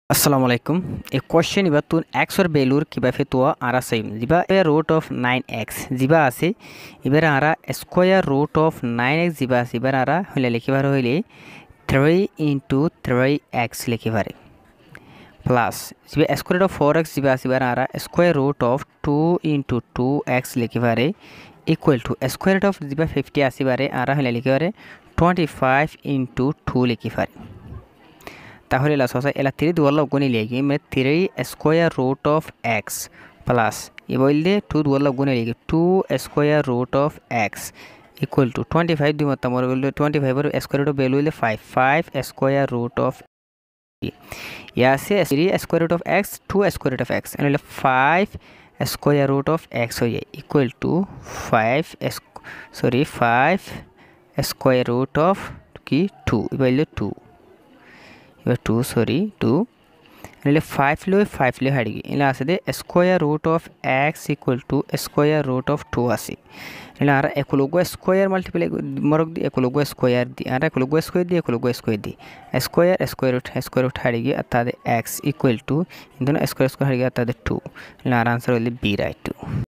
Assalamu alaikum. A question about tun x or belur kiba fetua ara same. Jiba a root of 9x. Jiba ase ibara ara square root of 9x jiba ibara ara hole likhibar hoile 3 into 3x likhibare plus jiba square root of 4x jiba ibara ara square root of 2 into 2x likhibare equal to square root of jiba 50 asibare ara hole likhibare 25 into 2 likhibare তাহলে লাসা এলা 3 দুয়ালা গুণে লিখি মানে 3 square root of x plus a বললে 2 দুয়ালা গুণে লিখি 2 square root of x equal to 25 দুই মত মোর বললে 25 এর স্কয়ার রুট অফ ভ্যালু হইলে 5 স্কয়ার রুট অফ ইয়া আছে 3 square root of x 2 square root of x হইলে 5 স্কয়ার রুট অফ x হয়ে equal to 5 square root of কি 2 বললে 2 2 2 એટલે 5 लो 5 લે હાડી એટલે આસે દે square root of x equal to square root of 2 আসে એટલે আর একলগো স্কয়ার মাল্টিপ্লাই মরক দি একলগো স্কয়ার দি আর একলগো স্কয়ার দি স্কয়ার রুট হাડી আতাদে x ইকুয়াল টু ইন্দন স্কয়ার হাડી আতাদে 2 એટલે আর आंसर হইলে b রাইট 2